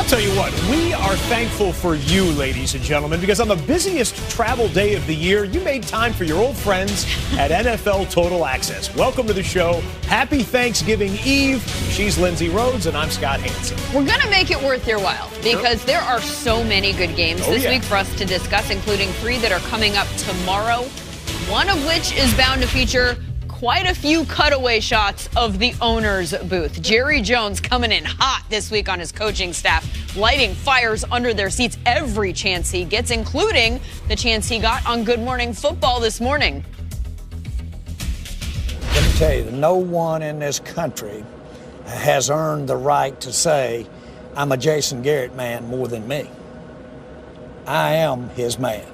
I'll tell you what, we are thankful for you, ladies and gentlemen, because on the busiest travel day of the year, you made time for your old friends at NFL Total Access. Welcome to the show. Happy Thanksgiving Eve. She's Lindsay Rhodes, and I'm Scott Hansen. We're going to make it worth your while because there are so many good games this week for us to discuss, including 3 that are coming up tomorrow, one of which is bound to feature quite a few cutaway shots of the owner's booth. Jerry Jones coming in hot this week on his coaching staff, lighting fires under their seats every chance he gets, including the chance he got on Good Morning Football this morning. Let me tell you, no one in this country has earned the right to say, I'm a Jason Garrett man more than me. I am his man.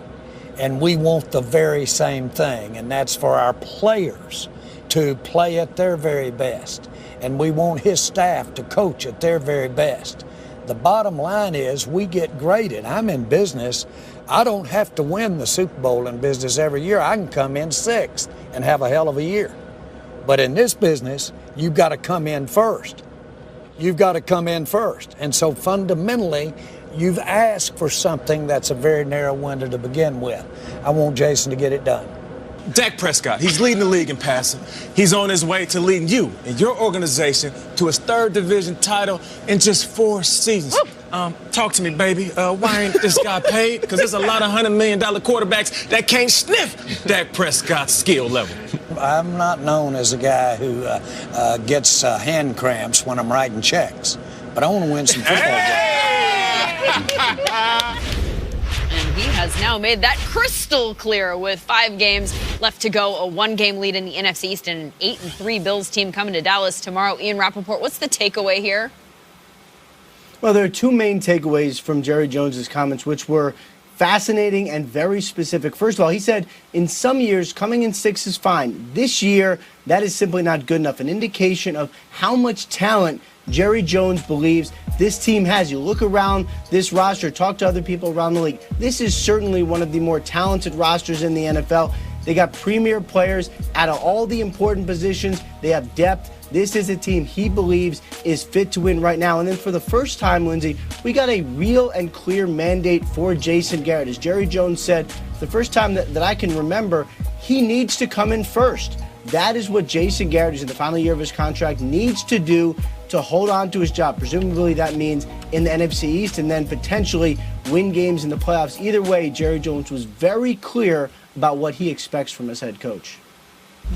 And we want the very same thing, and that's for our players to play at their very best. And we want his staff to coach at their very best. The bottom line is we get graded. I'm in business. I don't have to win the Super Bowl in business every year. I can come in 6th and have a hell of a year. But in this business, you've got to come in first. You've got to come in first. And so fundamentally, you've asked for something that's a very narrow window to begin with. I want Jason to get it done. Dak Prescott, he's leading the league in passing. He's on his way to leading you and your organization to his 3rd division title in just 4 seasons. Talk to me, baby. Why ain't this guy paid? Because there's a lot of $100 million quarterbacks that can't sniff Dak Prescott's skill level. I'm not known as a guy who gets hand cramps when I'm writing checks, but I want to win some football games. And he has now made that crystal clear with 5 games left to go, a 1-game lead in the NFC East, and an 8-3 Bills team coming to Dallas tomorrow. Ian Rappaport, what's the takeaway here? Well, there are 2 main takeaways from Jerry Jones's comments, which were fascinating and very specific. First of all, he said in some years, coming in 6th is fine. This year, that is simply not good enough. An indication of how much talent Jerry Jones believes this team has. You look around this roster, talk to other people around the league. This is certainly one of the more talented rosters in the NFL. They got premier players out of all the important positions. They have depth. This is a team he believes is fit to win right now. And then for the first time, Lindsay, we got a real and clear mandate for Jason Garrett. As Jerry Jones said, the first time that I can remember, he needs to come in first. That is what Jason Garrett, who's in the final year of his contract, needs to do to hold on to his job. Presumably that means in the NFC East and then potentially win games in the playoffs. Either way, Jerry Jones was very clear about what he expects from his head coach.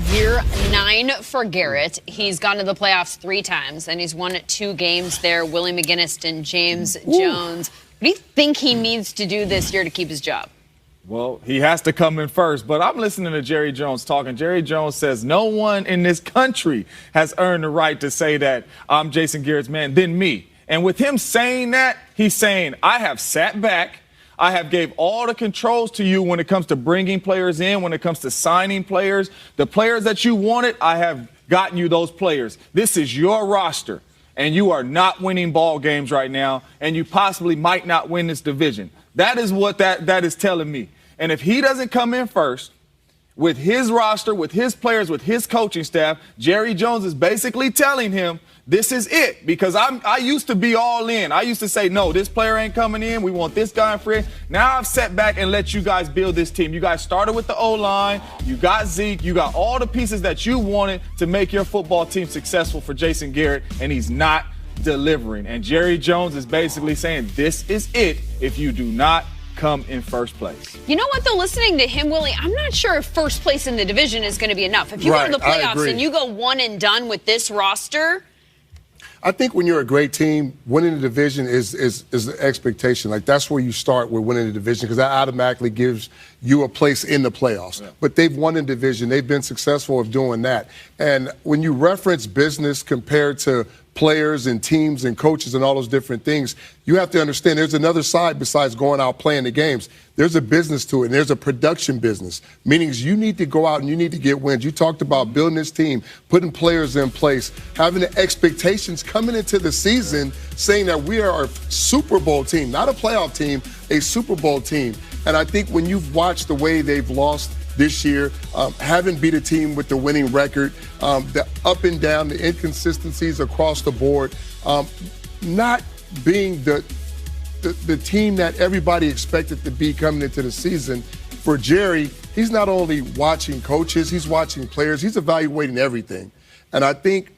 Year 9 for Garrett. He's gone to the playoffs 3 times, and he's won 2 games there. Willie McGinest and James Jones. What do you think he needs to do this year to keep his job? Well, he has to come in first, but I'm listening to Jerry Jones talking. Jerry Jones says no one in this country has earned the right to say that I'm Jason Garrett's man than me. And with him saying that, he's saying, I have sat back. I have gave all the controls to you when it comes to bringing players in, when it comes to signing players. The players that you wanted, I have gotten you those players. This is your roster, and you are not winning ball games right now, and you possibly might not win this division. That is what that is telling me. And if he doesn't come in first with his roster, with his players, with his coaching staff, Jerry Jones is basically telling him this is it. Because I used to be all in. I used to say, no, this player ain't coming in. We want this guy in free. Now I've sat back and let you guys build this team. You guys started with the O-line. You got Zeke. You got all the pieces that you wanted to make your football team successful for Jason Garrett, and he's not delivering. And Jerry Jones is basically saying this is it if you do not come in first place. You know what, though, listening to him, Willie, I'm not sure if first place in the division is going to be enough. If you go to the playoffs and you go one and done with this roster, I think when you're a great team, winning the division is the expectation. Like, that's where you start with winning the division, because that automatically gives you a place in the playoffs. Yeah. But they've won the division. They've been successful of doing that. And when you reference business compared to players and teams and coaches and all those different things, you have to understand there's another side besides going out playing the games. There's a business to it, and there's a production business, meaning you need to go out and you need to get wins. You talked about building this team, putting players in place, having the expectations coming into the season, saying that we are a Super Bowl team, not a playoff team, a Super Bowl team. And I think when you've watched the way they've lost this year, haven't beat a team with the winning record, the up and down, the inconsistencies across the board, not being the the team that everybody expected to be coming into the season. For Jerry, he's not only watching coaches, he's watching players, he's evaluating everything. And I think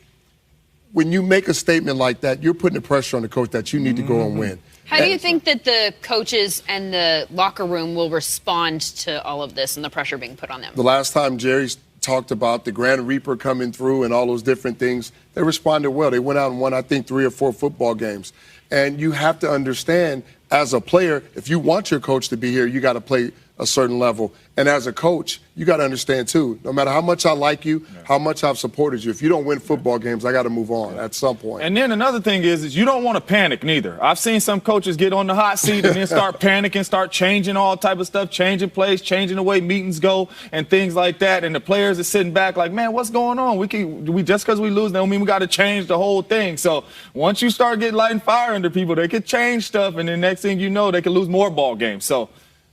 when you make a statement like that, you're putting the pressure on the coach that you need to go and win. How do you think that the coaches and the locker room will respond to all of this and the pressure being put on them? The last time Jerry talked about the Grand Reaper coming through and all those different things, they responded well. They went out and won, I think, 3 or 4 football games. And you have to understand, as a player, if you want your coach to be here, you got to play a certain level. And as a coach, you got to understand, too, no matter how much I like you, how much I've supported you, if you don't win football games, I got to move on at some point. And then another thing is you don't want to panic neither. I've seen some coaches get on the hot seat and then start panicking, start changing all type of stuff, changing plays, changing the way meetings go and things like that. And the players are sitting back like, man, what's going on? We just because we lose, don't mean we got to change the whole thing. So once you start getting light and fire under people, they could change stuff. And then next thing you know, they could lose more ball games. So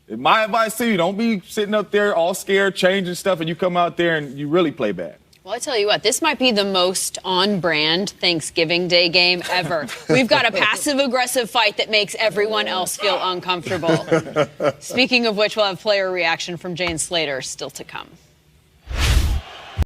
my advice to you, don't be sitting up there all scared, changing stuff, and you come out there and you really play bad. Well, I tell you what, this might be the most on-brand Thanksgiving Day game ever. We've got a passive-aggressive fight that makes everyone else feel uncomfortable. Speaking of which, we'll have player reaction from Jane Slater still to come.